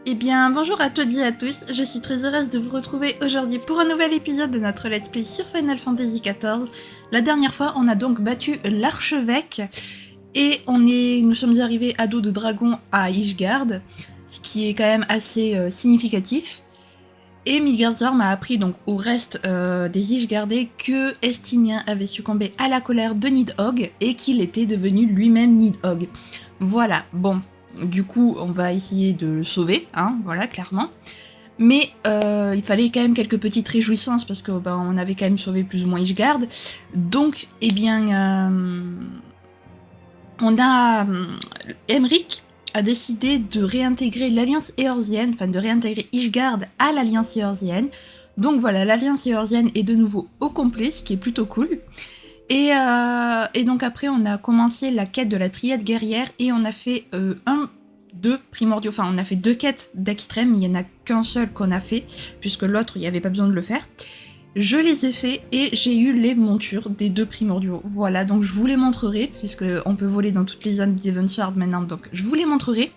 Eh bien, bonjour à toutes et à tous, je suis très heureuse de vous retrouver aujourd'hui pour un nouvel épisode de notre Let's Play sur Final Fantasy XIV. La dernière fois, on a donc battu l'archevêque et nous sommes arrivés à dos de dragon à Ishgard, ce qui est quand même assez significatif. Et Midgardsormr m'a appris donc au reste des Ishgardais que Estinien avait succombé à la colère de Nidhogg et qu'il était devenu lui-même Nidhogg. Voilà, bon. Du coup, on va essayer de le sauver, hein, voilà, clairement. Mais il fallait quand même quelques petites réjouissances parce que on avait quand même sauvé plus ou moins Ishgard. Donc, eh bien, Aymeric a décidé de réintégrer l'Alliance Éorzienne, enfin de réintégrer Ishgard à l'Alliance Éorzienne. Donc voilà, l'Alliance Éorzienne est de nouveau au complet, ce qui est plutôt cool. Et donc après, on a commencé la quête de la triade guerrière et on a fait deux primordiaux. Enfin, on a fait deux quêtes d'extrême, il n'y en a qu'un seul qu'on a fait, puisque l'autre, il n'y avait pas besoin de le faire. Je les ai fait et j'ai eu les montures des deux primordiaux. Voilà, donc je vous les montrerai, puisqu'on peut voler dans toutes les zones d'Eavensward maintenant, donc je vous les montrerai.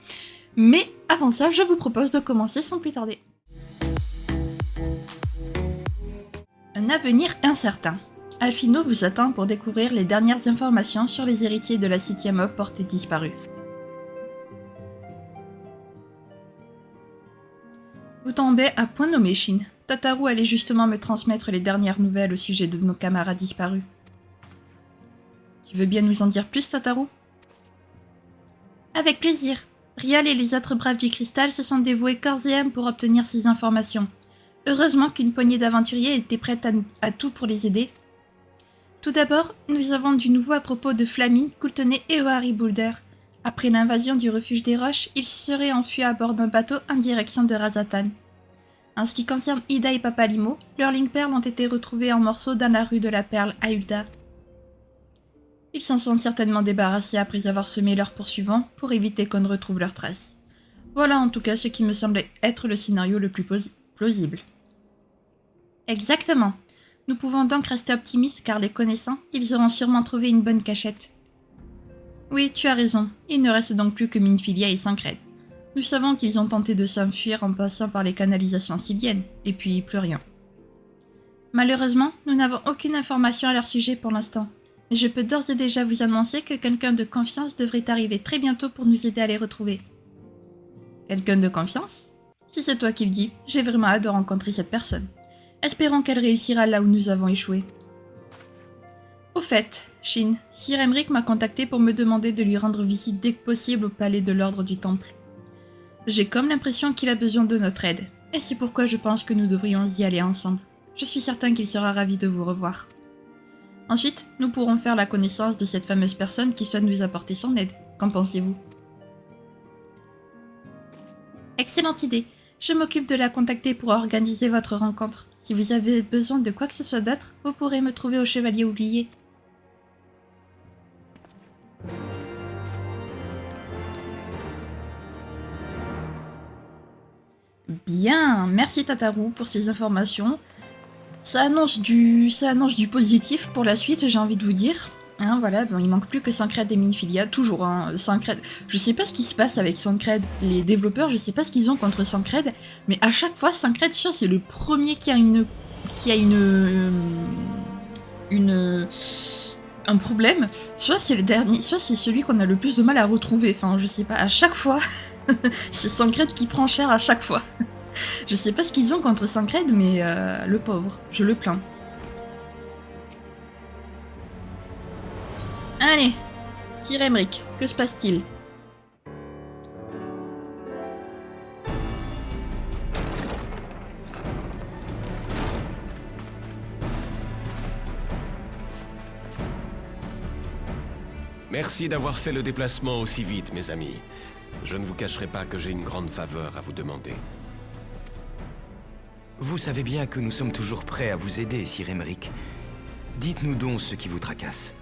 Mais avant ça, je vous propose de commencer sans plus tarder. Un avenir incertain. Alphino vous attend pour découvrir les dernières informations sur les héritiers de la 7ème Aube portée disparue. Vous tombez à point nommé, Shin. Tataru allait justement me transmettre les dernières nouvelles au sujet de nos camarades disparus. Tu veux bien nous en dire plus, Tataru? Avec plaisir. Rial et les autres braves du cristal se sont dévoués corps et âme pour obtenir ces informations. Heureusement qu'une poignée d'aventuriers était prête à tout pour les aider. Tout d'abord, nous avons du nouveau à propos de Flamine, Coultonnet et Ohari Boulder. Après l'invasion du refuge des roches, ils se seraient enfuis à bord d'un bateau en direction de Razatan. En ce qui concerne Ida et Papalimo, leurs Link Pearls ont été retrouvés en morceaux dans la rue de la Perle à Ul'dah. Ils s'en sont certainement débarrassés après avoir semé leurs poursuivants pour éviter qu'on ne retrouve leurs traces. Voilà en tout cas ce qui me semblait être le scénario le plus plausible. Exactement. Nous pouvons donc rester optimistes car les connaissant, ils auront sûrement trouvé une bonne cachette. Oui, tu as raison. Il ne reste donc plus que Minfilia et Sancred. Nous savons qu'ils ont tenté de s'enfuir en passant par les canalisations siliennes, et puis plus rien. Malheureusement, nous n'avons aucune information à leur sujet pour l'instant, mais je peux d'ores et déjà vous annoncer que quelqu'un de confiance devrait arriver très bientôt pour nous aider à les retrouver. Quelqu'un de confiance? Si c'est toi qui le dis, j'ai vraiment hâte de rencontrer cette personne. Espérons qu'elle réussira là où nous avons échoué. Au fait, Shin, Sir Aymeric m'a contacté pour me demander de lui rendre visite dès que possible au palais de l'Ordre du Temple. J'ai comme l'impression qu'il a besoin de notre aide, et c'est pourquoi je pense que nous devrions y aller ensemble. Je suis certain qu'il sera ravi de vous revoir. Ensuite, nous pourrons faire la connaissance de cette fameuse personne qui souhaite nous apporter son aide. Qu'en pensez-vous? Excellente idée. Je m'occupe de la contacter pour organiser votre rencontre. Si vous avez besoin de quoi que ce soit d'autre, vous pourrez me trouver au Chevalier Oublié. Bien, merci Tataru pour ces informations. Ça annonce du positif pour la suite, j'ai envie de vous dire. Hein, voilà, bon, il manque plus que Sancred et Minfilia, toujours. Hein, Sancred, je sais pas ce qui se passe avec Sancred, les développeurs, je sais pas ce qu'ils ont contre Sancred, mais à chaque fois, Sancred, soit c'est le premier qui a un problème, soit c'est le dernier, soit c'est celui qu'on a le plus de mal à retrouver. Enfin, je sais pas, à chaque fois, c'est Sancred qui prend cher à chaque fois. Je sais pas ce qu'ils ont contre Sancred, mais le pauvre, je le plains. Allez, Sir Aymeric, que se passe-t-il? Merci d'avoir fait le déplacement aussi vite, mes amis. Je ne vous cacherai pas que j'ai une grande faveur à vous demander. Vous savez bien que nous sommes toujours prêts à vous aider, Sir Aymeric. Dites-nous donc ce qui vous tracasse.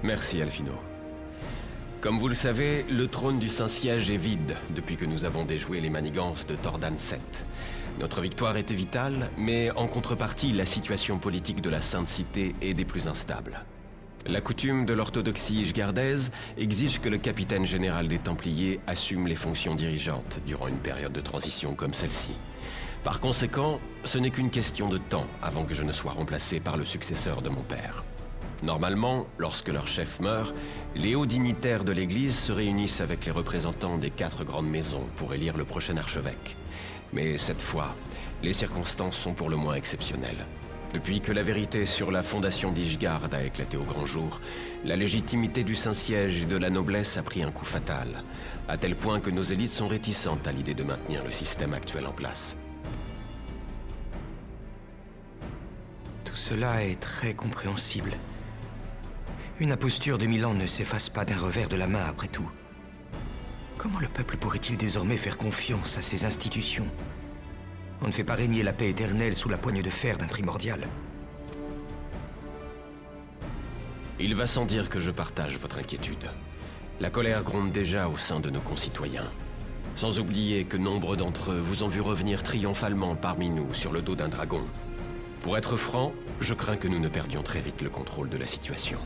Merci, Alphino. Comme vous le savez, le trône du Saint-Siège est vide depuis que nous avons déjoué les manigances de Tordan 7. Notre victoire était vitale, mais en contrepartie, la situation politique de la Sainte Cité est des plus instables. La coutume de l'orthodoxie ishgardaise exige que le capitaine général des Templiers assume les fonctions dirigeantes durant une période de transition comme celle-ci. Par conséquent, ce n'est qu'une question de temps avant que je ne sois remplacé par le successeur de mon père. Normalement, lorsque leur chef meurt, les hauts dignitaires de l'Église se réunissent avec les représentants des 4 grandes maisons pour élire le prochain archevêque. Mais cette fois, les circonstances sont pour le moins exceptionnelles. Depuis que la vérité sur la fondation d'Ishgard a éclaté au grand jour, la légitimité du Saint-Siège et de la noblesse a pris un coup fatal, à tel point que nos élites sont réticentes à l'idée de maintenir le système actuel en place. Tout cela est très compréhensible. Une imposture de 1000 ans ne s'efface pas d'un revers de la main après tout. Comment le peuple pourrait-il désormais faire confiance à ces institutions ? On ne fait pas régner la paix éternelle sous la poigne de fer d'un primordial. Il va sans dire que je partage votre inquiétude. La colère gronde déjà au sein de nos concitoyens. Sans oublier que nombre d'entre eux vous ont vu revenir triomphalement parmi nous sur le dos d'un dragon. Pour être franc, je crains que nous ne perdions très vite le contrôle de la situation.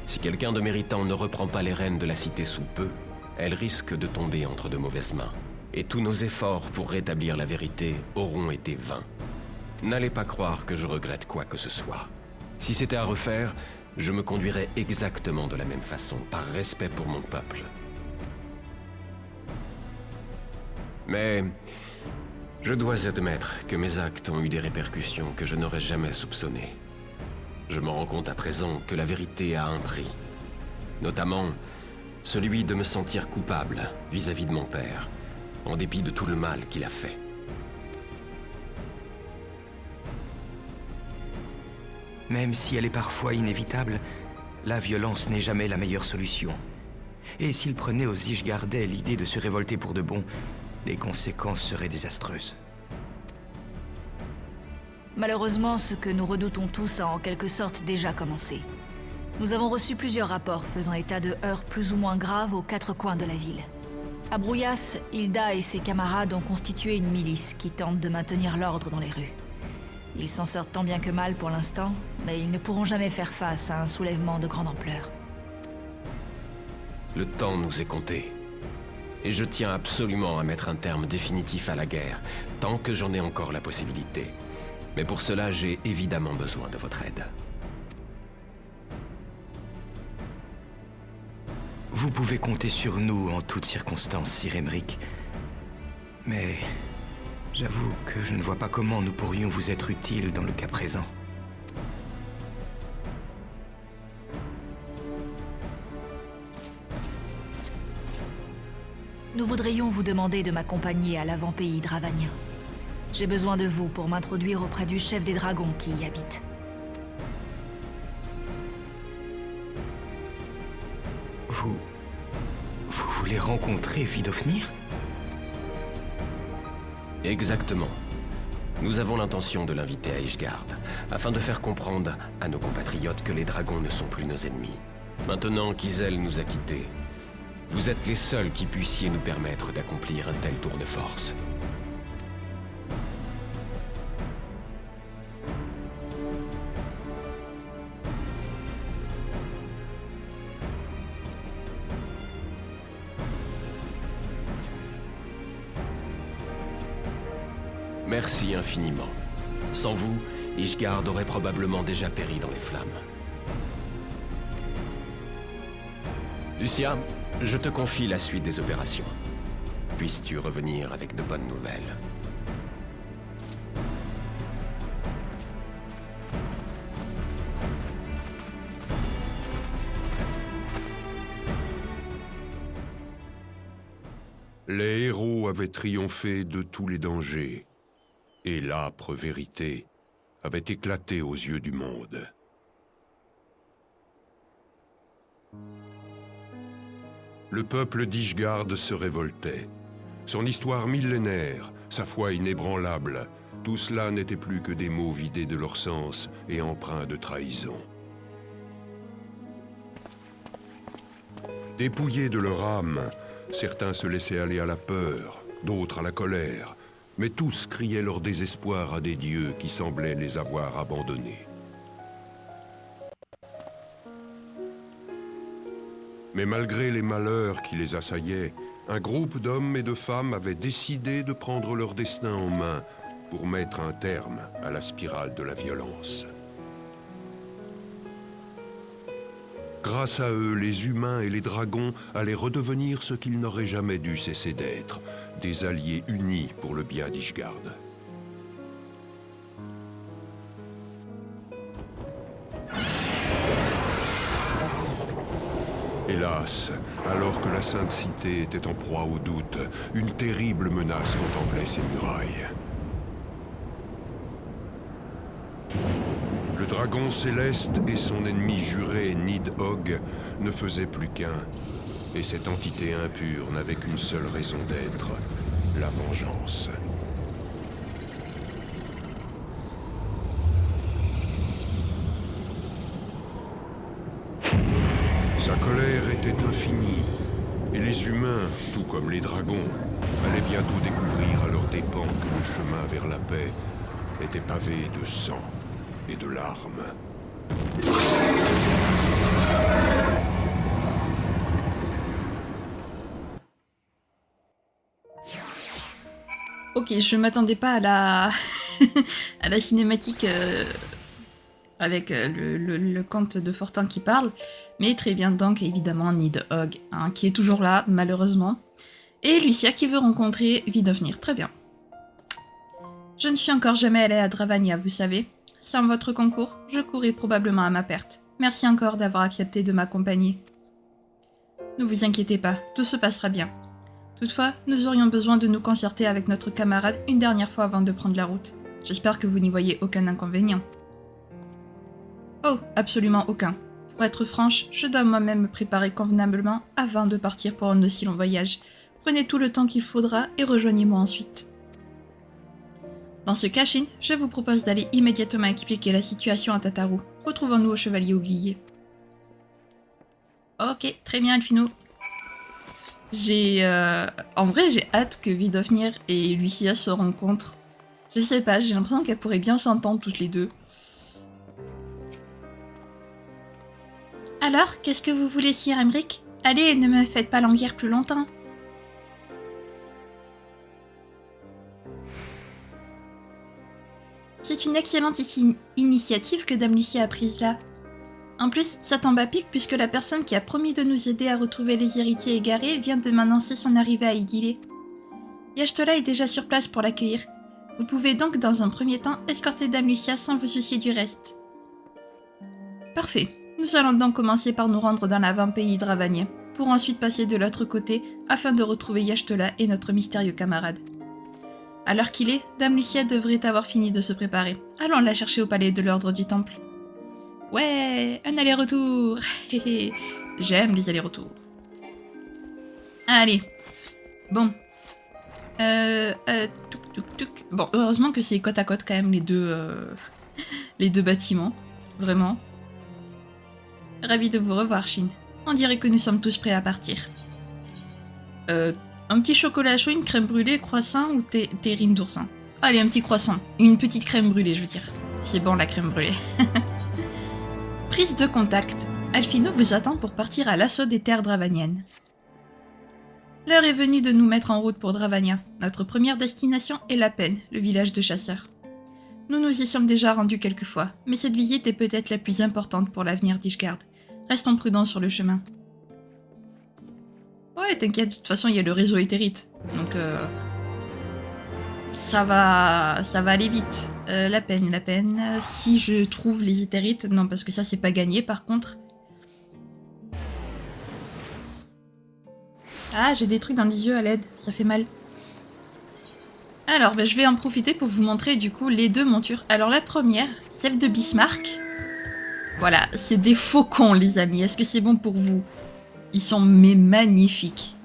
Si quelqu'un de méritant ne reprend pas les rênes de la cité sous peu, elle risque de tomber entre de mauvaises mains. Et tous nos efforts pour rétablir la vérité auront été vains. N'allez pas croire que je regrette quoi que ce soit. Si c'était à refaire, je me conduirais exactement de la même façon, par respect pour mon peuple. Mais je dois admettre que mes actes ont eu des répercussions que je n'aurais jamais soupçonnées. Je me rends compte à présent que la vérité a un prix. Notamment, celui de me sentir coupable vis-à-vis de mon père, en dépit de tout le mal qu'il a fait. Même si elle est parfois inévitable, la violence n'est jamais la meilleure solution. Et s'il prenait aux Ishgardais l'idée de se révolter pour de bon, les conséquences seraient désastreuses. Malheureusement, ce que nous redoutons tous a en quelque sorte déjà commencé. Nous avons reçu plusieurs rapports faisant état de heurts plus ou moins graves aux 4 coins de la ville. À Brouillas, Hilda et ses camarades ont constitué une milice qui tente de maintenir l'ordre dans les rues. Ils s'en sortent tant bien que mal pour l'instant, mais ils ne pourront jamais faire face à un soulèvement de grande ampleur. Le temps nous est compté. Et je tiens absolument à mettre un terme définitif à la guerre, tant que j'en ai encore la possibilité. Mais pour cela, j'ai évidemment besoin de votre aide. Vous pouvez compter sur nous en toutes circonstances, Sir Aymeric. Mais j'avoue que je ne vois pas comment nous pourrions vous être utiles dans le cas présent. Nous voudrions vous demander de m'accompagner à l'avant-pays dravanien. J'ai besoin de vous pour m'introduire auprès du chef des dragons qui y habite. Vous voulez rencontrer Vidofnir ? Exactement. Nous avons l'intention de l'inviter à Ishgard, afin de faire comprendre à nos compatriotes que les dragons ne sont plus nos ennemis. Maintenant qu'Izel nous a quittés, vous êtes les seuls qui puissiez nous permettre d'accomplir un tel tour de force. Merci infiniment. Sans vous, Ishgard aurait probablement déjà péri dans les flammes. Lucia, je te confie la suite des opérations. Puisses-tu revenir avec de bonnes nouvelles. Les héros avaient triomphé de tous les dangers, et l'âpre vérité avait éclaté aux yeux du monde. Le peuple d'Ishgard se révoltait. Son histoire millénaire, sa foi inébranlable, tout cela n'était plus que des mots vidés de leur sens et empreints de trahison. Dépouillés de leur âme, certains se laissaient aller à la peur, d'autres à la colère, mais tous criaient leur désespoir à des dieux qui semblaient les avoir abandonnés. Mais malgré les malheurs qui les assaillaient, un groupe d'hommes et de femmes avait décidé de prendre leur destin en main pour mettre un terme à la spirale de la violence. Grâce à eux, les humains et les dragons allaient redevenir ce qu'ils n'auraient jamais dû cesser d'être, des alliés unis pour le bien d'Ishgard. Hélas, alors que la Sainte Cité était en proie au doute, une terrible menace contemplait ses murailles. Le dragon céleste et son ennemi juré, Nidhogg, ne faisaient plus qu'un. Et cette entité impure n'avait qu'une seule raison d'être, la vengeance. Sa colère était infinie, et les humains, tout comme les dragons, allaient bientôt découvrir à leurs dépens que le chemin vers la paix était pavé de sang et de larmes. Ok, je m'attendais pas à la à la cinématique avec le comte de Fortin qui parle, mais très bien, donc évidemment Nidhogg, hein, qui est toujours là, malheureusement, et Lucia qui veut rencontrer Vidofnir, très bien. Je ne suis encore jamais allée à Dravania, vous savez. Sans votre concours, je courrais probablement à ma perte. Merci encore d'avoir accepté de m'accompagner. Ne vous inquiétez pas, tout se passera bien. Toutefois, nous aurions besoin de nous concerter avec notre camarade une dernière fois avant de prendre la route. J'espère que vous n'y voyez aucun inconvénient. Oh, absolument aucun. Pour être franche, je dois moi-même me préparer convenablement avant de partir pour un aussi long voyage. Prenez tout le temps qu'il faudra et rejoignez-moi ensuite. Dans ce cas, Shin, je vous propose d'aller immédiatement expliquer la situation à Tataru. Retrouvons-nous au Chevalier Oublié. Ok, très bien, Elfino. En vrai, j'ai hâte que Vidofnir et Lucia se rencontrent. Je sais pas, j'ai l'impression qu'elles pourraient bien s'entendre toutes les deux. Alors, qu'est-ce que vous voulez, Sir Emric? Allez, ne me faites pas languir plus longtemps. C'est une excellente initiative que Dame Lucia a prise là. En plus, ça tombe à pic puisque la personne qui a promis de nous aider à retrouver les héritiers égarés vient de m'annoncer son arrivée à Idylé. Yashtola est déjà sur place pour l'accueillir. Vous pouvez donc dans un premier temps escorter Dame Lucia sans vous soucier du reste. Parfait. Nous allons donc commencer par nous rendre dans l'avant-pays dravanien, pour ensuite passer de l'autre côté afin de retrouver Yashtola et notre mystérieux camarade. À l'heure qu'il est, Dame Lucia devrait avoir fini de se préparer. Allons la chercher au palais de l'ordre du temple. Ouais, un aller-retour. J'aime les allers-retours. Allez. Bon. Tuk. Bon, heureusement que c'est côte à côte quand même les deux bâtiments. Vraiment. Ravi de vous revoir, Shin. On dirait que nous sommes tous prêts à partir. Un petit chocolat chaud, une crème brûlée, croissant ou terrine d'oursin? Allez, un petit croissant. Une petite crème brûlée, je veux dire. C'est bon, la crème brûlée. Prise de contact. Alphino vous attend pour partir à l'assaut des terres dravaniennes. L'heure est venue de nous mettre en route pour Dravania. Notre première destination est La Peine, le village de chasseurs. Nous nous y sommes déjà rendus quelques fois, mais cette visite est peut-être la plus importante pour l'avenir d'Ishgard. Restons prudents sur le chemin. Ouais, t'inquiète, de toute façon, il y a le réseau éthérite. Donc, ça va aller vite. La peine. Si je trouve les éthérites, non, parce que ça, c'est pas gagné, par contre. Ah, j'ai des trucs dans les yeux à l'aide, ça fait mal. Alors, je vais en profiter pour vous montrer, du coup, les deux montures. Alors, la première, celle de Bismarck. Voilà, c'est des faucons, les amis. Est-ce que c'est bon pour vous? Ils sont magnifiques.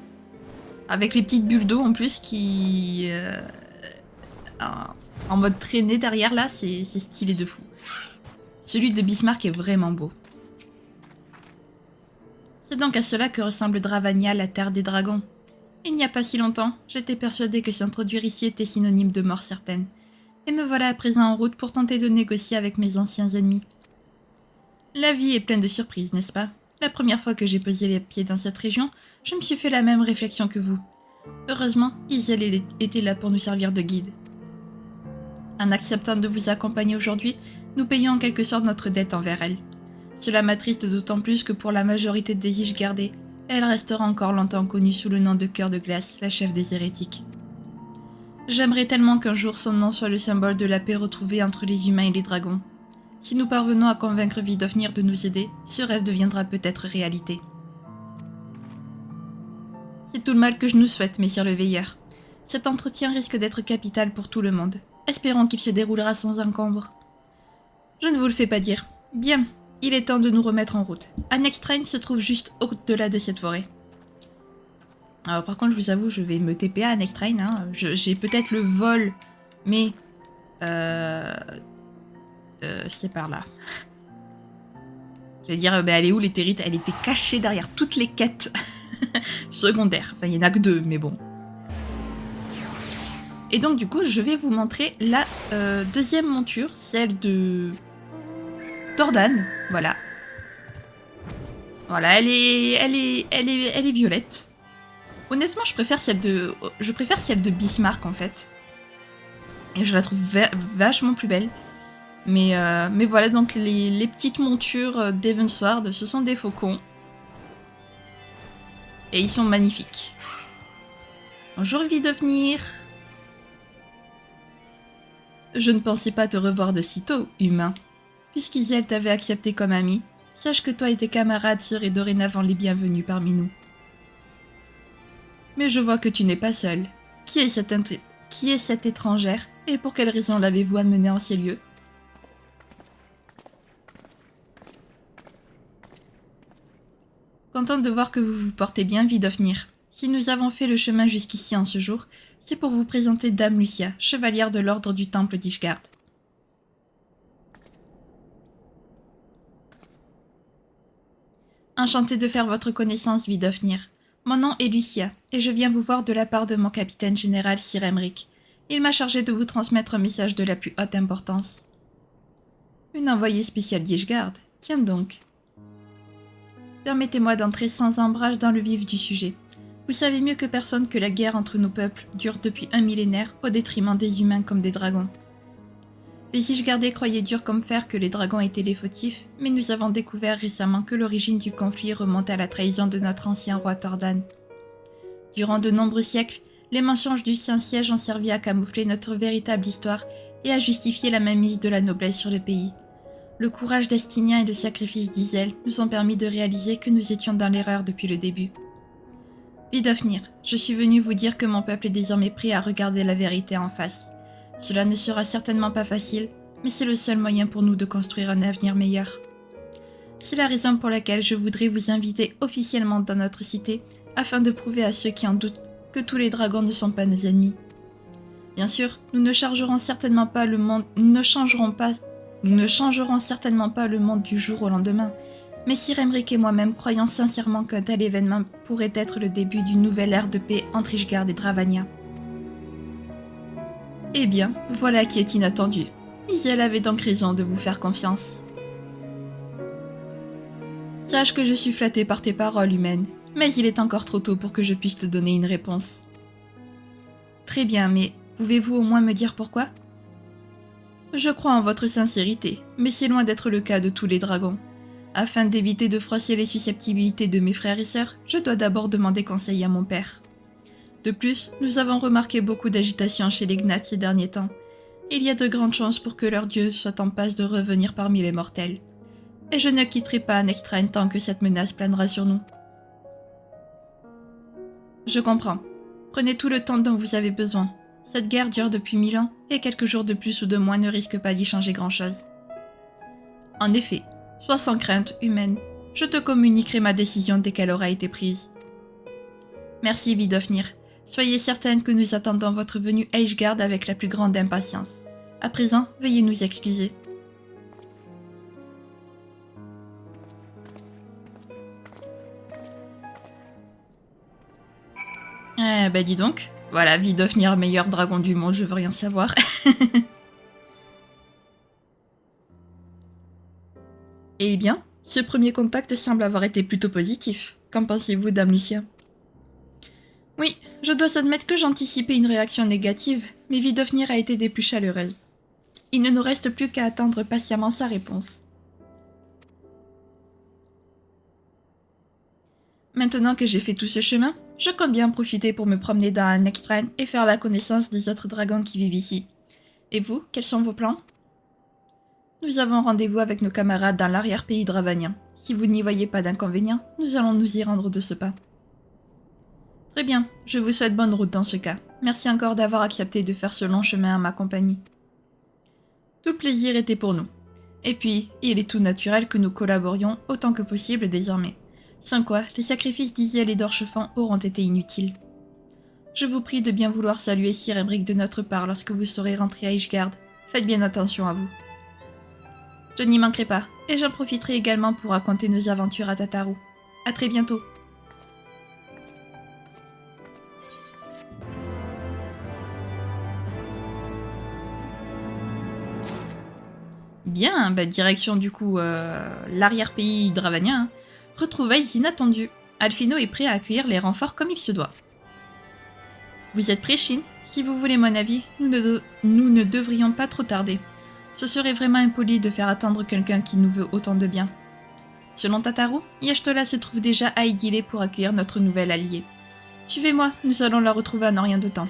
Avec les petites bulles d'eau en plus qui... en mode traînée derrière là, c'est stylé de fou. Celui de Bismarck est vraiment beau. C'est donc à cela que ressemble Dravania, la terre des dragons. Il n'y a pas si longtemps, j'étais persuadée que s'introduire ici était synonyme de mort certaine. Et me voilà à présent en route pour tenter de négocier avec mes anciens ennemis. La vie est pleine de surprises, n'est-ce pas? La première fois que j'ai posé les pieds dans cette région, je me suis fait la même réflexion que vous. Heureusement, Isiel était là pour nous servir de guide. En acceptant de vous accompagner aujourd'hui, nous payons en quelque sorte notre dette envers elle. Cela m'attriste d'autant plus que pour la majorité des Ishgardais, elle restera encore longtemps connue sous le nom de Cœur de Glace, la chef des hérétiques. J'aimerais tellement qu'un jour son nom soit le symbole de la paix retrouvée entre les humains et les dragons. Si nous parvenons à convaincre Vidofnir de nous aider, ce rêve deviendra peut-être réalité. C'est tout le mal que je nous souhaite, messieurs le veilleur. Cet entretien risque d'être capital pour tout le monde. Espérons qu'il se déroulera sans encombre. Je ne vous le fais pas dire. Bien, il est temps de nous remettre en route. Anextrain se trouve juste au-delà de cette forêt. Alors par contre, je vous avoue, je vais me TP à Anextrain. Hein. J'ai peut-être le vol, mais... c'est par là. J'allais dire, elle est où l'éthérite? Elle était cachée derrière toutes les quêtes secondaires. Enfin, il n'y en a que 2, mais bon. Et donc, du coup, je vais vous montrer la deuxième monture, celle de Tordan. Voilà. Voilà, elle est violette. Honnêtement, je préfère celle de Bismarck, en fait. Et je la trouve vachement plus belle. Mais voilà, donc les petites montures d'Evansward, ce sont des faucons. Et ils sont magnifiques. Bonjour Vidofnir. Je ne pensais pas te revoir de sitôt, humain. Puisqu'Isiel t'avait accepté comme ami, sache que toi et tes camarades seraient dorénavant les bienvenus parmi nous. Mais je vois que tu n'es pas seul. Qui est cette étrangère, et pour quelle raison l'avez-vous amenée en ces lieux? Contente de voir que vous vous portez bien, Vidofnir. Si nous avons fait le chemin jusqu'ici en ce jour, c'est pour vous présenter Dame Lucia, chevalière de l'ordre du Temple d'Ishgard. Enchantée de faire votre connaissance, Vidofnir. Mon nom est Lucia, et je viens vous voir de la part de mon capitaine général Sir Emric. Il m'a chargé de vous transmettre un message de la plus haute importance. Une envoyée spéciale d'Ishgard. Tiens donc. Permettez-moi d'entrer sans embrage dans le vif du sujet. Vous savez mieux que personne que la guerre entre nos peuples dure depuis un millénaire au détriment des humains comme des dragons. Les Ishgardais croyaient dur comme fer que les dragons étaient les fautifs, mais nous avons découvert récemment que l'origine du conflit remonte à la trahison de notre ancien roi Tordan. Durant de nombreux siècles, les mensonges du Saint-Siège ont servi à camoufler notre véritable histoire et à justifier la mainmise de la noblesse sur le pays. Le courage d'Estinien et le sacrifice d'Isiel nous ont permis de réaliser que nous étions dans l'erreur depuis le début. Vidofnir, je suis venu vous dire que mon peuple est désormais prêt à regarder la vérité en face. Cela ne sera certainement pas facile, mais c'est le seul moyen pour nous de construire un avenir meilleur. C'est la raison pour laquelle je voudrais vous inviter officiellement dans notre cité, afin de prouver à ceux qui en doutent que tous les dragons ne sont pas nos ennemis. Bien sûr, nous ne changerons certainement pas le monde du jour au lendemain, mais Sir Emric et moi-même croyons sincèrement qu'un tel événement pourrait être le début d'une nouvelle ère de paix entre Ishgard et Dravania. Eh bien, voilà qui est inattendu. Isiel avait donc raison de vous faire confiance. Sache que je suis flattée par tes paroles humaines, mais il est encore trop tôt pour que je puisse te donner une réponse. Très bien, mais pouvez-vous au moins me dire pourquoi ? Je crois en votre sincérité, mais c'est loin d'être le cas de tous les dragons. Afin d'éviter de froisser les susceptibilités de mes frères et sœurs, je dois d'abord demander conseil à mon père. De plus, nous avons remarqué beaucoup d'agitation chez les Gnats ces derniers temps. Il y a de grandes chances pour que leur dieu soit en passe de revenir parmi les mortels. Et je ne quitterai pas Anextrain tant que cette menace planera sur nous. Je comprends. Prenez tout le temps dont vous avez besoin. Cette guerre dure depuis 1000 ans, et quelques jours de plus ou de moins ne risquent pas d'y changer grand-chose. En effet, sois sans crainte, humaine. Je te communiquerai ma décision dès qu'elle aura été prise. Merci, Vidofnir. Soyez certaine que nous attendons votre venue à Ishgard avec la plus grande impatience. À présent, veuillez nous excuser. Dis donc. Voilà, Vidofnir, meilleur dragon du monde, je veux rien savoir. Eh bien, Ce premier contact semble avoir été plutôt positif. Qu'en pensez-vous, Dame Lucien? Oui, je dois admettre que j'anticipais une réaction négative, mais Vidofnir a été des plus chaleureuses. Il ne nous reste plus qu'à attendre patiemment sa réponse. Maintenant que j'ai fait tout ce chemin, je compte bien profiter pour me promener dans un extrain et faire la connaissance des autres dragons qui vivent ici. Et vous, quels sont vos plans? Nous avons rendez-vous avec nos camarades dans l'arrière-pays dravanien. Si vous n'y voyez pas d'inconvénient, nous allons nous y rendre de ce pas. Très bien, je vous souhaite bonne route dans ce cas. Merci encore d'avoir accepté de faire ce long chemin à ma compagnie. Tout le plaisir était pour nous. Et puis, il est tout naturel que nous collaborions autant que possible désormais. Sans quoi, les sacrifices d'Isiel et d'Orchefant auront été inutiles. Je vous prie de bien vouloir saluer Sir Emric de notre part lorsque vous serez rentré à Ishgard. Faites bien attention à vous. Je n'y manquerai pas, et j'en profiterai également pour raconter nos aventures à Tataru. À très bientôt. Bien, direction du coup l'arrière-pays dravanien. Retrouvailles inattendues. Alphino est prêt à accueillir les renforts comme il se doit. Vous êtes prêts, Shin? Si vous voulez mon avis, nous ne devrions pas trop tarder. Ce serait vraiment impoli de faire attendre quelqu'un qui nous veut autant de bien. Selon Tataru, Y'ashtola se trouve déjà à Idyle pour accueillir notre nouvel allié. Suivez-moi, nous allons la retrouver en rien de temps.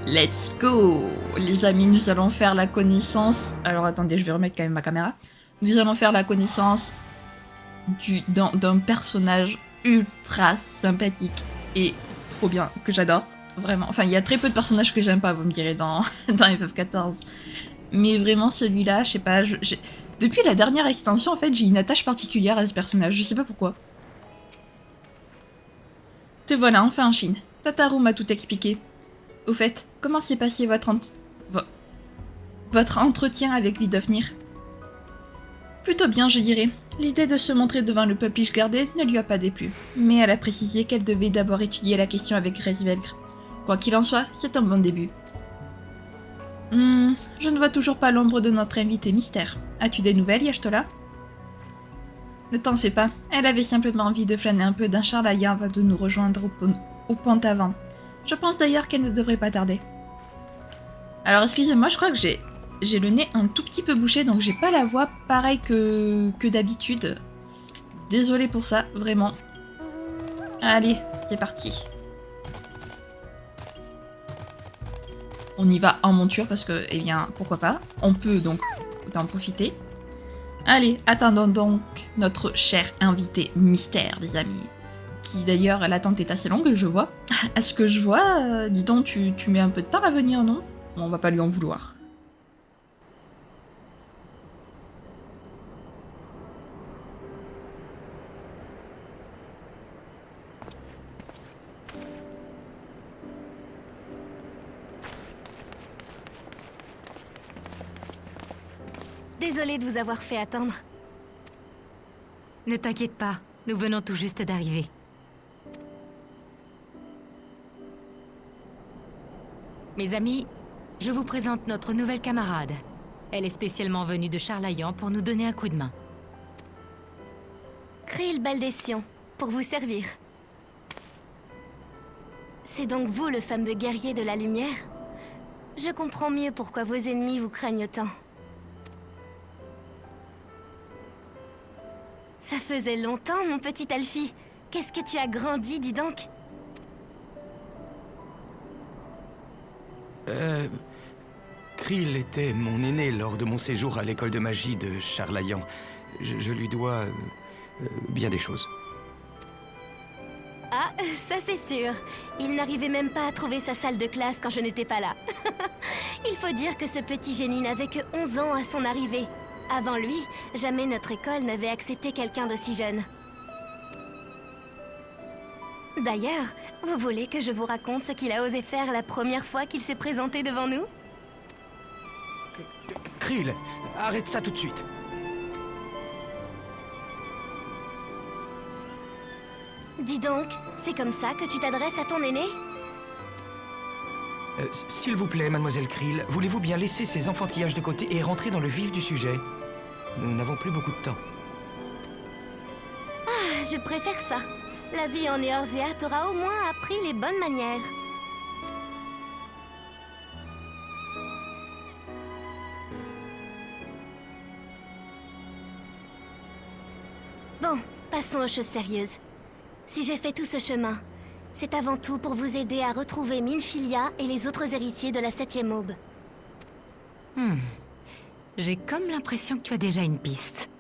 Let's go! Les amis, nous allons faire la connaissance... Alors attendez, je vais remettre quand même ma caméra. Nous allons faire la connaissance d'un personnage ultra sympathique et trop bien, que j'adore. Vraiment. Enfin, il y a très peu de personnages que j'aime pas, vous me direz, dans FF14. Mais vraiment, celui-là, je sais pas... Depuis la dernière extension, en fait, j'ai une attache particulière à ce personnage. Je sais pas pourquoi. Te voilà, enfin, Shin. Tataru m'a tout expliqué. Au fait, comment s'est passé votre entretien avec Vidofnir? Plutôt bien, je dirais. L'idée de se montrer devant le peuple ishgardais ne lui a pas déplu, mais elle a précisé qu'elle devait d'abord étudier la question avec Resvelgr. Quoi qu'il en soit, c'est un bon début. Je ne vois toujours pas l'ombre de notre invité mystère. As-tu des nouvelles, Y'ashtola? Ne t'en fais pas, elle avait simplement envie de flâner un peu d'un charlayan avant de nous rejoindre au pont avant. Je pense d'ailleurs qu'elle ne devrait pas tarder. Alors excusez-moi, je crois que j'ai le nez un tout petit peu bouché, donc j'ai pas la voix pareille que d'habitude. Désolée pour ça, vraiment. Allez, c'est parti. On y va en monture parce que, eh bien, pourquoi pas. On peut donc en profiter. Allez, attendons donc notre cher invité mystère, les amis. Qui d'ailleurs, l'attente est assez longue, je vois. À ce que je vois, dis donc, tu mets un peu de temps à venir, non? On va pas lui en vouloir. Désolée de vous avoir fait attendre. Ne t'inquiète pas, nous venons tout juste d'arriver. Mes amis, je vous présente notre nouvelle camarade. Elle est spécialement venue de Charlayan pour nous donner un coup de main. Krill Baldession, pour vous servir. C'est donc vous le fameux guerrier de la lumière? Je comprends mieux pourquoi vos ennemis vous craignent autant. Ça faisait longtemps, mon petit Alfie. Qu'est-ce que tu as grandi, dis donc? Krill était mon aîné lors de mon séjour à l'école de magie de Charlayan. Je lui dois bien des choses. Ah, ça c'est sûr. Il n'arrivait même pas à trouver sa salle de classe quand je n'étais pas là. Il faut dire que ce petit génie n'avait que 11 ans à son arrivée. Avant lui, jamais notre école n'avait accepté quelqu'un d'aussi jeune. D'ailleurs, vous voulez que je vous raconte ce qu'il a osé faire la première fois qu'il s'est présenté devant nous? Krill, arrête ça tout de suite. Dis donc, c'est comme ça que tu t'adresses à ton aîné? S'il vous plaît, mademoiselle Krill, voulez-vous bien laisser ces enfantillages de côté et rentrer dans le vif du sujet? Nous n'avons plus beaucoup de temps. Je préfère ça. La vie en Eorzea t'aura au moins appris les bonnes manières. Bon, passons aux choses sérieuses. Si j'ai fait tout ce chemin, c'est avant tout pour vous aider à retrouver Minfilia et les autres héritiers de la 7e aube. J'ai comme l'impression que tu as déjà une piste.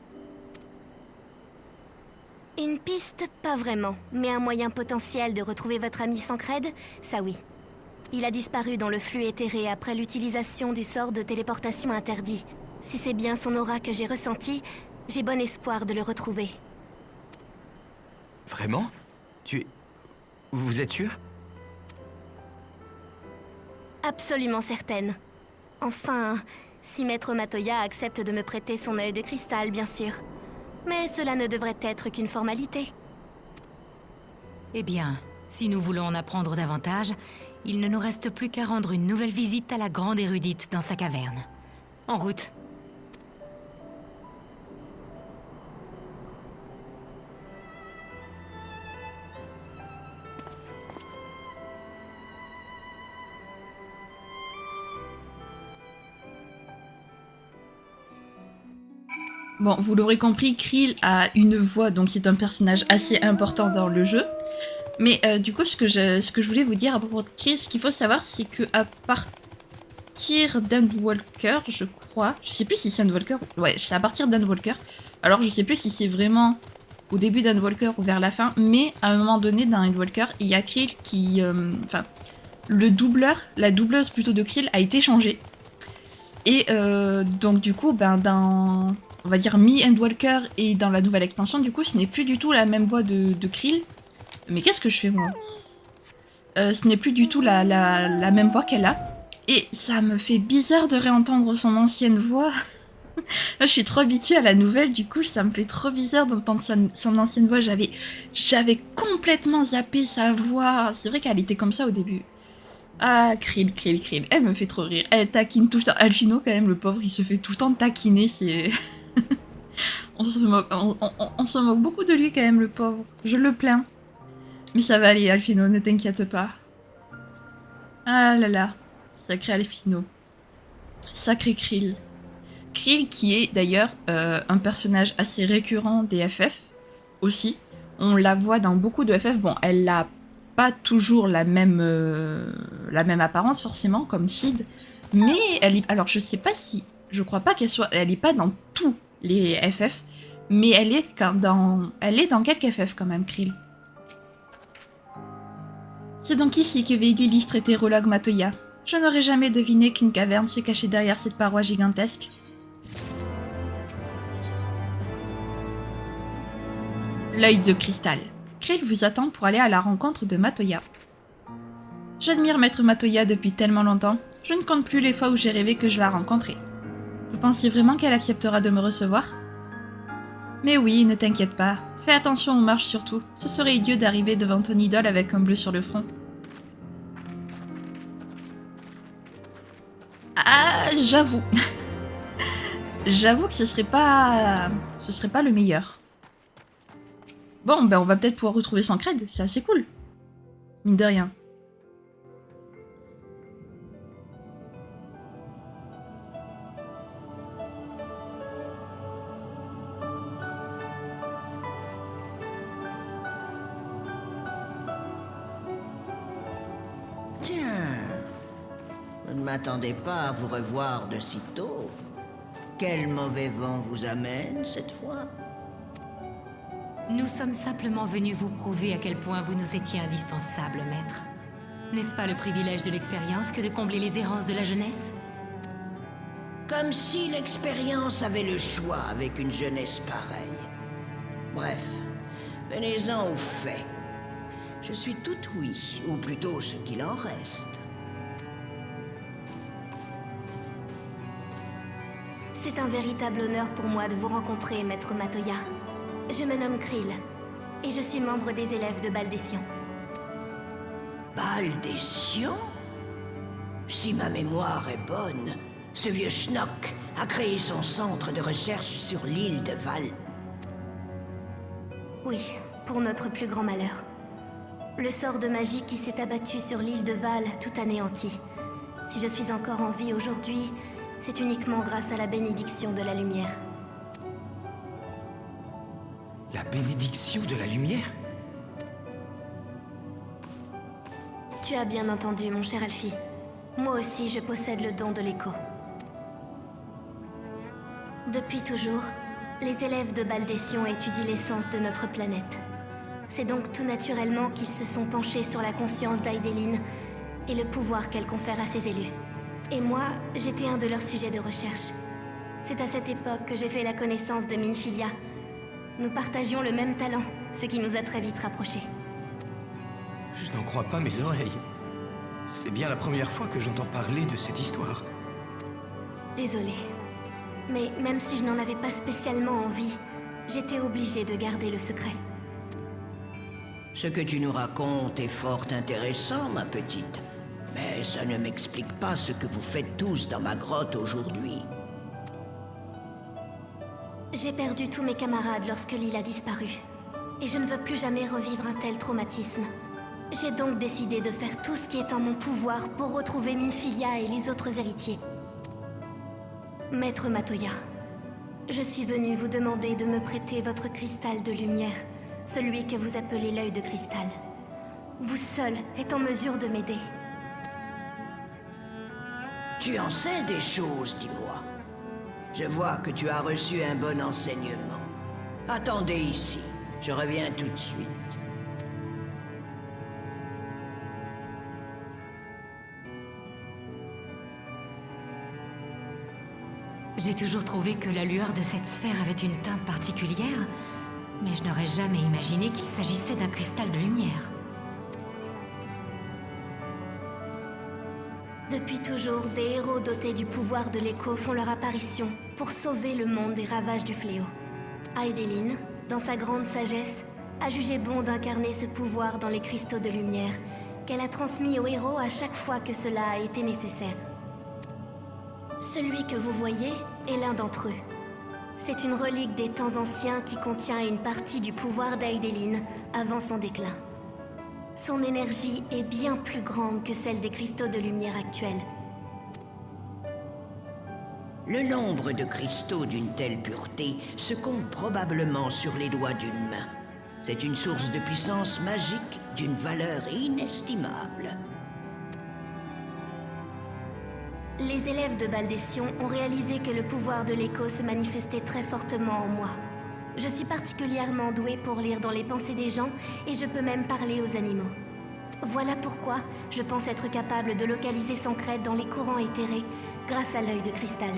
Une piste, pas vraiment, mais un moyen potentiel de retrouver votre ami Sancred, ça oui. Il a disparu dans le flux éthéré après l'utilisation du sort de téléportation interdit. Si c'est bien son aura que j'ai ressenti, j'ai bon espoir de le retrouver. Vraiment? Vous êtes sûr? Absolument certaine. Enfin, si Maître Matoya accepte de me prêter son œil de cristal, bien sûr. Mais cela ne devrait être qu'une formalité. Eh bien, si nous voulons en apprendre davantage, il ne nous reste plus qu'à rendre une nouvelle visite à la grande érudite dans sa caverne. En route. Bon, vous l'aurez compris, Krill a une voix, donc c'est un personnage assez important dans le jeu. Mais du coup, ce que je voulais vous dire à propos de Krill, ce qu'il faut savoir, c'est que à partir d'Endwalker, je crois, je sais plus si c'est Endwalker, ouais, c'est à partir d'Endwalker. Alors je sais plus si c'est vraiment au début d'Endwalker ou vers la fin, mais à un moment donné dans Endwalker, il y a Krill qui, enfin, le doubleur, la doubleuse plutôt de Krill a été changée. Et donc du coup, ben dans, on va dire mi-Endwalker et dans la nouvelle extension, du coup, ce n'est plus du tout la même voix de Krill. Mais qu'est-ce que je fais, moi? Ce n'est plus du tout la même voix qu'elle a. Et ça me fait bizarre de réentendre son ancienne voix. Là, je suis trop habituée à la nouvelle, du coup, ça me fait trop bizarre d'entendre son ancienne voix. J'avais complètement zappé sa voix. C'est vrai qu'elle était comme ça au début. Ah, Krill. Elle me fait trop rire. Elle taquine tout le temps. Alphino, quand même, le pauvre, il se fait tout le temps taquiner. C'est... on se moque beaucoup de lui, quand même, le pauvre. Je le plains. Mais ça va aller, Alphino, ne t'inquiète pas. Ah là là. Sacré Alphino. Sacré Krill. Krill qui est d'ailleurs un personnage assez récurrent des FF aussi. On la voit dans beaucoup de FF. Bon, elle n'a pas toujours la même apparence forcément comme Sid, mais elle est, alors je sais pas si, je crois pas qu'elle soit, elle est pas dans tous les FF, mais elle est dans quelques FF quand même, Krill. C'est donc ici que vit l'illustre hétérologue Matoya. Je n'aurais jamais deviné qu'une caverne se cachait derrière cette paroi gigantesque. L'œil de cristal. Krill vous attend pour aller à la rencontre de Matoya. J'admire Maître Matoya depuis tellement longtemps, je ne compte plus les fois où j'ai rêvé que je la rencontrais. Vous pensiez vraiment qu'elle acceptera de me recevoir? Mais oui, ne t'inquiète pas, fais attention aux marches surtout, ce serait idiot d'arriver devant ton idole avec un bleu sur le front. Ah, j'avoue. J'avoue que ce serait pas le meilleur. Bon, ben on va peut-être pouvoir retrouver Sancred, c'est assez cool. Mine de rien. Tiens, je ne m'attendais pas à vous revoir de si tôt. Quel mauvais vent vous amène cette fois? Nous sommes simplement venus vous prouver à quel point vous nous étiez indispensable, maître. N'est-ce pas le privilège de l'expérience que de combler les errances de la jeunesse? Comme si l'expérience avait le choix avec une jeunesse pareille. Bref, venez-en aux faits. Je suis tout oui, ou plutôt ce qu'il en reste. C'est un véritable honneur pour moi de vous rencontrer, Maître Matoya. Je me nomme Krill, et je suis membre des élèves de Baldécion. Baldécion? Si ma mémoire est bonne, Ce vieux schnock a créé son centre de recherche sur l'île de Val. Oui, pour notre plus grand malheur. Le sort de magie qui s'est abattu sur l'île de Val a tout anéanti. Si je suis encore en vie aujourd'hui, c'est uniquement grâce à la bénédiction de la lumière. La bénédiction de la lumière? Tu as bien entendu, mon cher Alfie. Moi aussi, je possède le don de l'écho. Depuis toujours, les élèves de Baldession étudient l'essence de notre planète. C'est donc tout naturellement qu'ils se sont penchés sur la conscience d'Aideline et le pouvoir qu'elle confère à ses élus. Et moi, j'étais un de leurs sujets de recherche. C'est à cette époque que j'ai fait la connaissance de Minfilia. Nous partagions le même talent, ce qui nous a très vite rapprochés. Je n'en crois pas mes oreilles. C'est bien la première fois que j'entends parler de cette histoire. Désolée. Mais même si je n'en avais pas spécialement envie, j'étais obligée de garder le secret. Ce que tu nous racontes est fort intéressant, ma petite. Mais ça ne m'explique pas ce que vous faites tous dans ma grotte aujourd'hui. J'ai perdu tous mes camarades lorsque l'île a disparu. Et je ne veux plus jamais revivre un tel traumatisme. J'ai donc décidé de faire tout ce qui est en mon pouvoir pour retrouver Minfilia et les autres héritiers. Maître Matoya, je suis venue vous demander de me prêter votre cristal de lumière, celui que vous appelez l'œil de cristal. Vous seul êtes en mesure de m'aider. Tu en sais des choses, dis-moi. Je vois que tu as reçu un bon enseignement. Attendez ici, je reviens tout de suite. J'ai toujours trouvé que la lueur de cette sphère avait une teinte particulière, mais je n'aurais jamais imaginé qu'il s'agissait d'un cristal de lumière. Depuis toujours, des héros dotés du pouvoir de l'écho font leur apparition pour sauver le monde des ravages du fléau. Aideline, dans sa grande sagesse, a jugé bon d'incarner ce pouvoir dans les cristaux de lumière, qu'elle a transmis aux héros à chaque fois que cela a été nécessaire. Celui que vous voyez est l'un d'entre eux. C'est une relique des temps anciens qui contient une partie du pouvoir d'Aideline avant son déclin. Son énergie est bien plus grande que celle des cristaux de lumière actuels. Le nombre de cristaux d'une telle pureté se compte probablement sur les doigts d'une main. C'est une source de puissance magique d'une valeur inestimable. Les élèves de Baldession ont réalisé que le pouvoir de l'écho se manifestait très fortement en moi. Je suis particulièrement douée pour lire dans les pensées des gens et je peux même parler aux animaux. Voilà pourquoi je pense être capable de localiser Sancred dans les courants éthérés grâce à l'œil de cristal.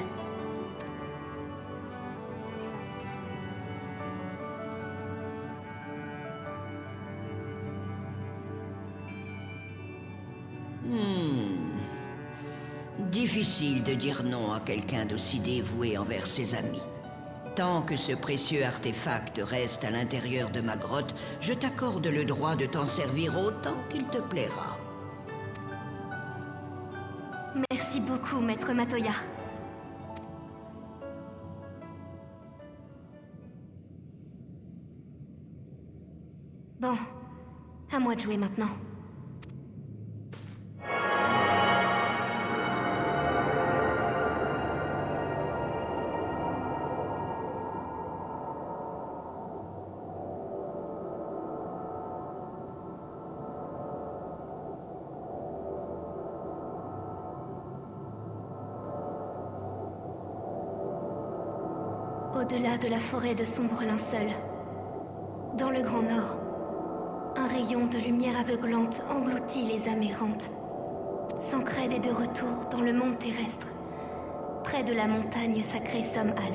Difficile de dire non à quelqu'un d'aussi dévoué envers ses amis. Tant que ce précieux artefact reste à l'intérieur de ma grotte, je t'accorde le droit de t'en servir autant qu'il te plaira. Merci beaucoup, Maître Matoya. Bon, à moi de jouer maintenant. Au-delà de la forêt de sombres linceuls, dans le Grand Nord, un rayon de lumière aveuglante engloutit les âmes errantes. Sancred est de retour dans le monde terrestre, près de la montagne sacrée Som'al.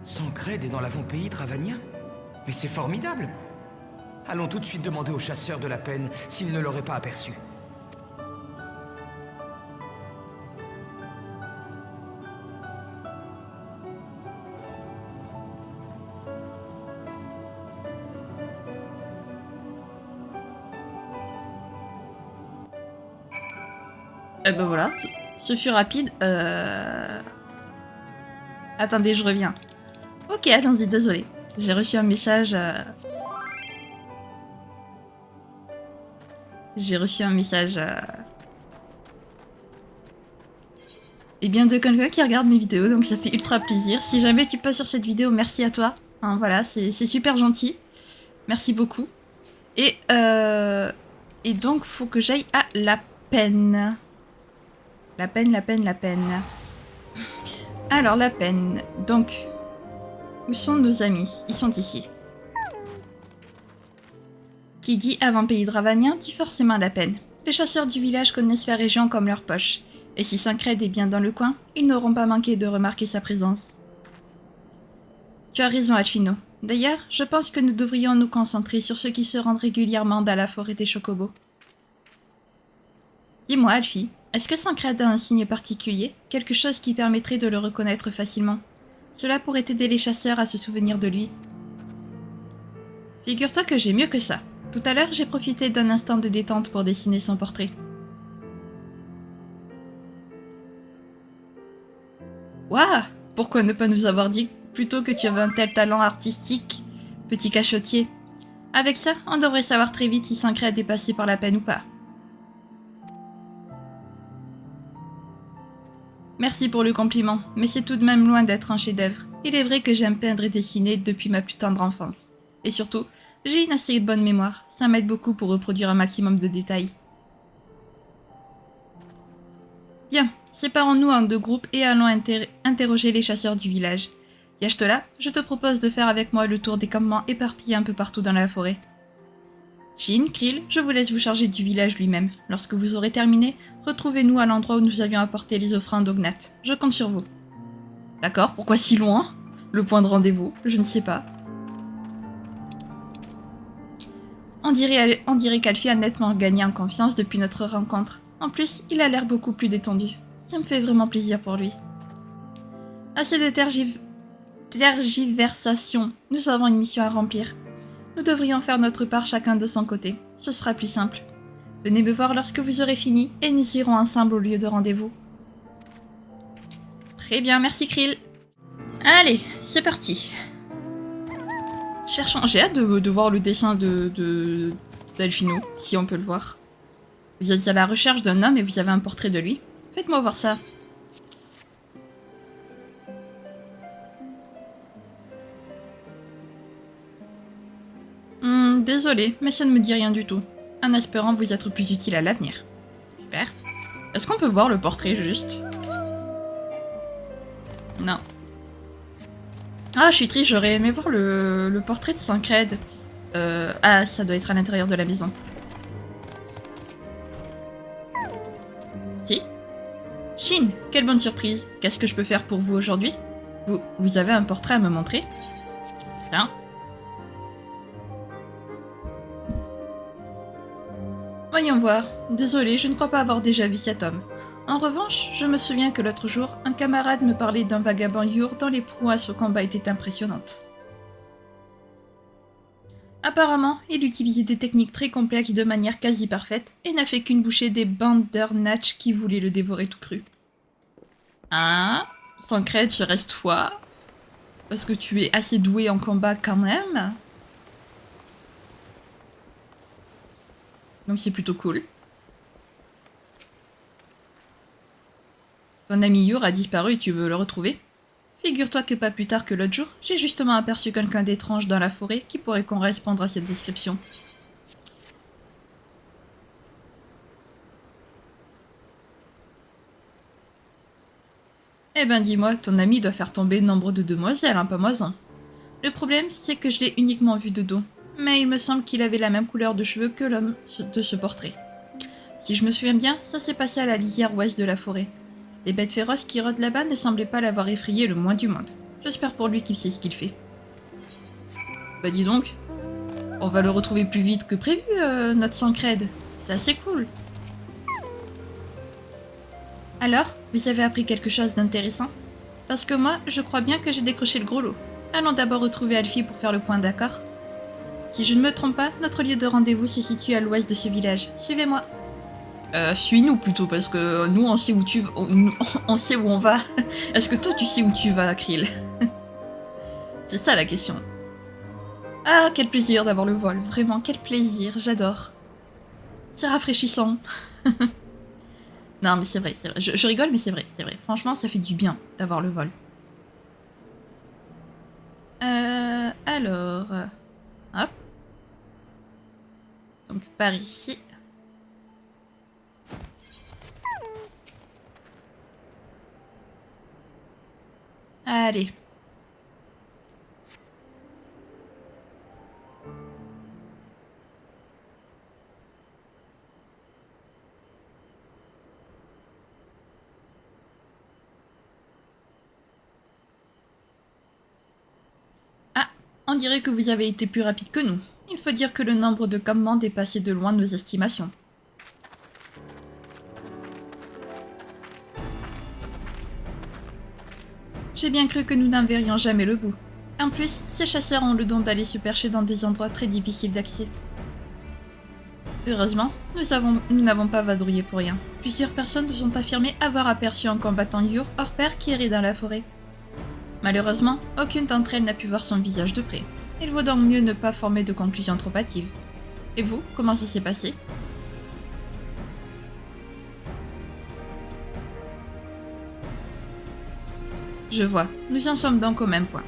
Sancred est dans l'avant-pays Travania? Mais c'est formidable! Allons tout de suite demander aux chasseurs de la peine s'ils ne l'auraient pas aperçu. Eh ben voilà, ce fut rapide. Attendez, je reviens. Ok, allons-y, désolé. J'ai reçu un message... J'ai reçu un message... Et bien de quelqu'un qui regarde mes vidéos, donc ça fait ultra plaisir. Si jamais tu passes sur cette vidéo, merci à toi. Hein, voilà, c'est super gentil. Merci beaucoup. Et donc, faut que j'aille à la peine. La peine. Alors, la peine. Donc, où sont nos amis? Ils sont ici. Qui dit avant-pays de Ravanien dit forcément la peine. Les chasseurs du village connaissent la région comme leur poche. Et si Sancred est bien dans le coin, ils n'auront pas manqué de remarquer sa présence. Tu as raison, Alfino. D'ailleurs, je pense que nous devrions nous concentrer sur ceux qui se rendent régulièrement dans la forêt des Chocobos. Dis-moi, Alfie, est-ce que Sancred a un signe particulier? Quelque chose qui permettrait de le reconnaître facilement? Cela pourrait aider les chasseurs à se souvenir de lui. Figure-toi que j'ai mieux que ça. Tout à l'heure, j'ai profité d'un instant de détente pour dessiner son portrait. Waouh! Pourquoi ne pas nous avoir dit plutôt que tu avais un tel talent artistique, petit cachotier? Avec ça, on devrait savoir très vite si Sancred est passé par la peine ou pas. Merci pour le compliment, mais c'est tout de même loin d'être un chef-d'œuvre. Il est vrai que j'aime peindre et dessiner depuis ma plus tendre enfance. Et surtout, j'ai une assez bonne mémoire, ça m'aide beaucoup pour reproduire un maximum de détails. Bien, séparons-nous en deux groupes et allons interroger les chasseurs du village. Yashtela, je te propose de faire avec moi le tour des campements éparpillés un peu partout dans la forêt. Shin, Krill, je vous laisse vous charger du village lui-même. Lorsque vous aurez terminé, retrouvez-nous à l'endroit où nous avions apporté les offrandes au Gnat. Je compte sur vous. D'accord, pourquoi si loin? Le point de rendez-vous, je ne sais pas. On dirait qu'Alfie a nettement gagné en confiance depuis notre rencontre. En plus, il a l'air beaucoup plus détendu. Ça me fait vraiment plaisir pour lui. Assez de tergiversation. Nous avons une mission à remplir. Nous devrions faire notre part chacun de son côté. Ce sera plus simple. Venez me voir lorsque vous aurez fini et nous irons ensemble au lieu de rendez-vous. Très bien, merci Krill. Allez, c'est parti. Cherchons. J'ai hâte de voir le dessin d'Alfino, si on peut le voir. Vous êtes à la recherche d'un homme et vous avez un portrait de lui. Faites-moi voir ça. Désolé, mais ça ne me dit rien du tout. En espérant vous être plus utile à l'avenir. Super. Est-ce qu'on peut voir le portrait juste? Non. Ah, je suis triste, j'aurais aimé voir le portrait de Sancred. Ah, ça doit être à l'intérieur de la maison. Si. Shin, quelle bonne surprise. Qu'est-ce que je peux faire pour vous aujourd'hui? Vous avez un portrait à me montrer? Tiens. Voyons voir. Désolé, je ne crois pas avoir déjà vu cet homme. En revanche, je me souviens que l'autre jour, un camarade me parlait d'un vagabond Yur dont les prouesses au combat étaient impressionnantes. Apparemment, il utilisait des techniques très complexes de manière quasi parfaite et n'a fait qu'une bouchée des Bandernach qui voulaient le dévorer tout cru. Ah, Sancred, je reste toi. Parce que tu es assez doué en combat quand même. Donc c'est plutôt cool. Ton ami Yur a disparu et tu veux le retrouver? Figure-toi que pas plus tard que l'autre jour, j'ai justement aperçu quelqu'un d'étrange dans la forêt qui pourrait correspondre à cette description. Eh ben dis-moi, ton ami doit faire tomber nombre de demoiselles, hein, pas moison. Le problème, c'est que je l'ai uniquement vu de dos. Mais il me semble qu'il avait la même couleur de cheveux que l'homme de ce portrait. Si je me souviens bien, ça s'est passé à la lisière ouest de la forêt. Les bêtes féroces qui rôdent là-bas ne semblaient pas l'avoir effrayé le moins du monde. J'espère pour lui qu'il sait ce qu'il fait. Bah dis donc, on va le retrouver plus vite que prévu, notre Sancred. C'est assez cool. Alors, vous avez appris quelque chose d'intéressant? Parce que moi, je crois bien que j'ai décroché le gros lot. Allons d'abord retrouver Alfie pour faire le point, d'accord? Si je ne me trompe pas, notre lieu de rendez-vous se situe à l'ouest de ce village. Suivez-moi. Suis-nous plutôt, parce que nous, on sait où tu vas. On sait où on va. Est-ce que toi, tu sais où tu vas, Krill? C'est ça la question. Ah, quel plaisir d'avoir le vol. Vraiment, quel plaisir. J'adore. C'est rafraîchissant. Non, mais c'est vrai, c'est vrai. Je rigole, mais c'est vrai, c'est vrai. Franchement, ça fait du bien d'avoir le vol. Alors... hop. Donc, par ici. Allez. Ah, on dirait que vous avez été plus rapide que nous. Il faut dire que le nombre de campements dépassait de loin nos estimations. J'ai bien cru que nous n'en verrions jamais le bout. En plus, ces chasseurs ont le don d'aller se percher dans des endroits très difficiles d'accès. Heureusement, nous n'avons pas vadrouillé pour rien. Plusieurs personnes nous ont affirmé avoir aperçu un combattant Yur hors pair qui errait dans la forêt. Malheureusement, aucune d'entre elles n'a pu voir son visage de près. Il vaut donc mieux ne pas former de conclusions trop hâtives. Et vous, comment ça s'est passé ? Je vois, nous en sommes donc au même point.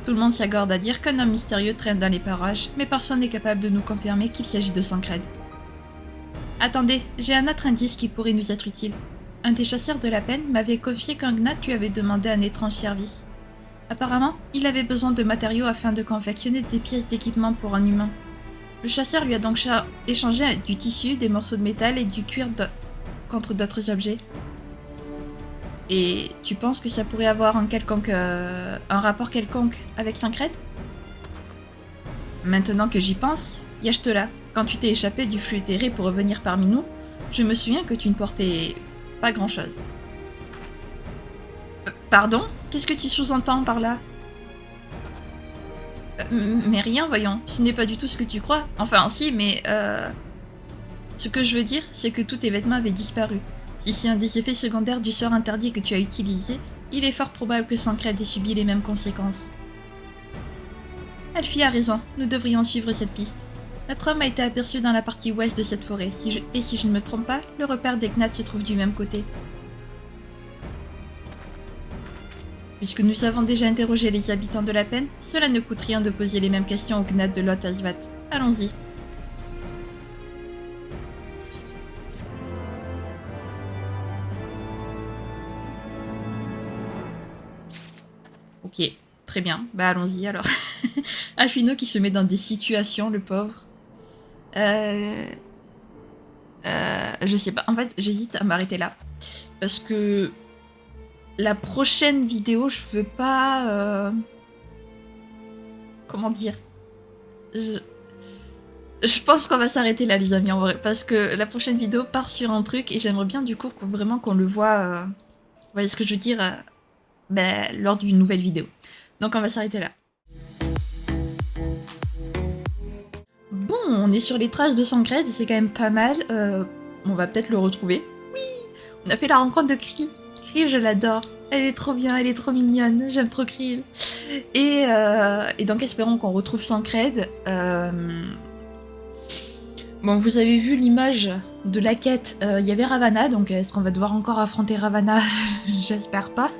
Tout le monde s'accorde à dire qu'un homme mystérieux traîne dans les parages, mais personne n'est capable de nous confirmer qu'il s'agit de Sancred. Attendez, j'ai un autre indice qui pourrait nous être utile. Un des chasseurs de la peine m'avait confié qu'un Gnat lui avait demandé un étrange service. Apparemment, il avait besoin de matériaux afin de confectionner des pièces d'équipement pour un humain. Le chasseur lui a donc échangé du tissu, des morceaux de métal et du cuir contre d'autres objets. Et tu penses que ça pourrait avoir un rapport quelconque avec Sancred? Maintenant que j'y pense, Y'Ashtela, quand tu t'es échappé du flux éthéré pour revenir parmi nous, je me souviens que tu ne portais pas grand-chose. Pardon? Qu'est-ce que tu sous-entends par là? Mais rien, voyons. Ce n'est pas du tout ce que tu crois. Enfin, si, mais... Ce que je veux dire, c'est que tous tes vêtements avaient disparu. Si c'est un des effets secondaires du sort interdit que tu as utilisé, il est fort probable que Sancred ait subi les mêmes conséquences. Alfie a raison, nous devrions suivre cette piste. Notre homme a été aperçu dans la partie ouest de cette forêt, et si je ne me trompe pas, le repère des Gnats se trouve du même côté. Puisque nous avons déjà interrogé les habitants de la peine, cela ne coûte rien de poser les mêmes questions aux Gnats de Lot Asvat. Allons-y. Ok, très bien. Bah allons-y alors. Alphino qui se met dans des situations, le pauvre. Je sais pas. En fait, j'hésite à m'arrêter là. Parce que la prochaine vidéo, je veux pas... Comment dire? Je pense qu'on va s'arrêter là, les amis, en vrai. Parce que la prochaine vidéo part sur un truc et j'aimerais bien, du coup, vraiment qu'on le voit... Vous voyez ce que je veux dire? Lors d'une nouvelle vidéo. Donc on va s'arrêter là. Bon, on est sur les traces de Sancred, c'est quand même pas mal. On va peut-être le retrouver. Oui, on a fait la rencontre de Krill. Krill, je l'adore. Elle est trop bien, elle est trop mignonne. J'aime trop Krill. Et donc espérons qu'on retrouve Sancred. Bon, vous avez vu l'image de la quête, il y avait Ravana, donc est-ce qu'on va devoir encore affronter Ravana? J'espère pas,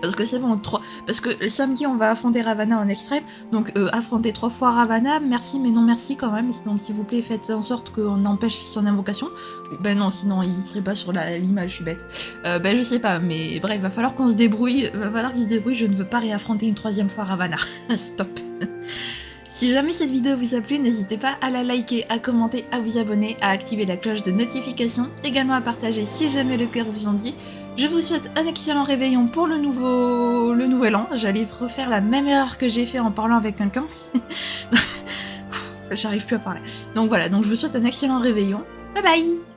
parce que c'est bon, parce que samedi on va affronter Ravana en extrême, donc affronter 3 fois Ravana, merci mais non merci quand même, donc s'il vous plaît faites en sorte qu'on empêche son invocation, ben non sinon il serait pas sur l'image, je suis bête, je sais pas, mais bref, va falloir qu'on se débrouille, je ne veux pas réaffronter une 3e fois Ravana, stop. Si jamais cette vidéo vous a plu, n'hésitez pas à la liker, à commenter, à vous abonner, à activer la cloche de notification, également à partager si jamais le cœur vous en dit. Je vous souhaite un excellent réveillon pour le nouvel an. J'allais refaire la même erreur que j'ai fait en parlant avec quelqu'un. J'arrive plus à parler. Donc voilà, donc je vous souhaite un excellent réveillon. Bye bye!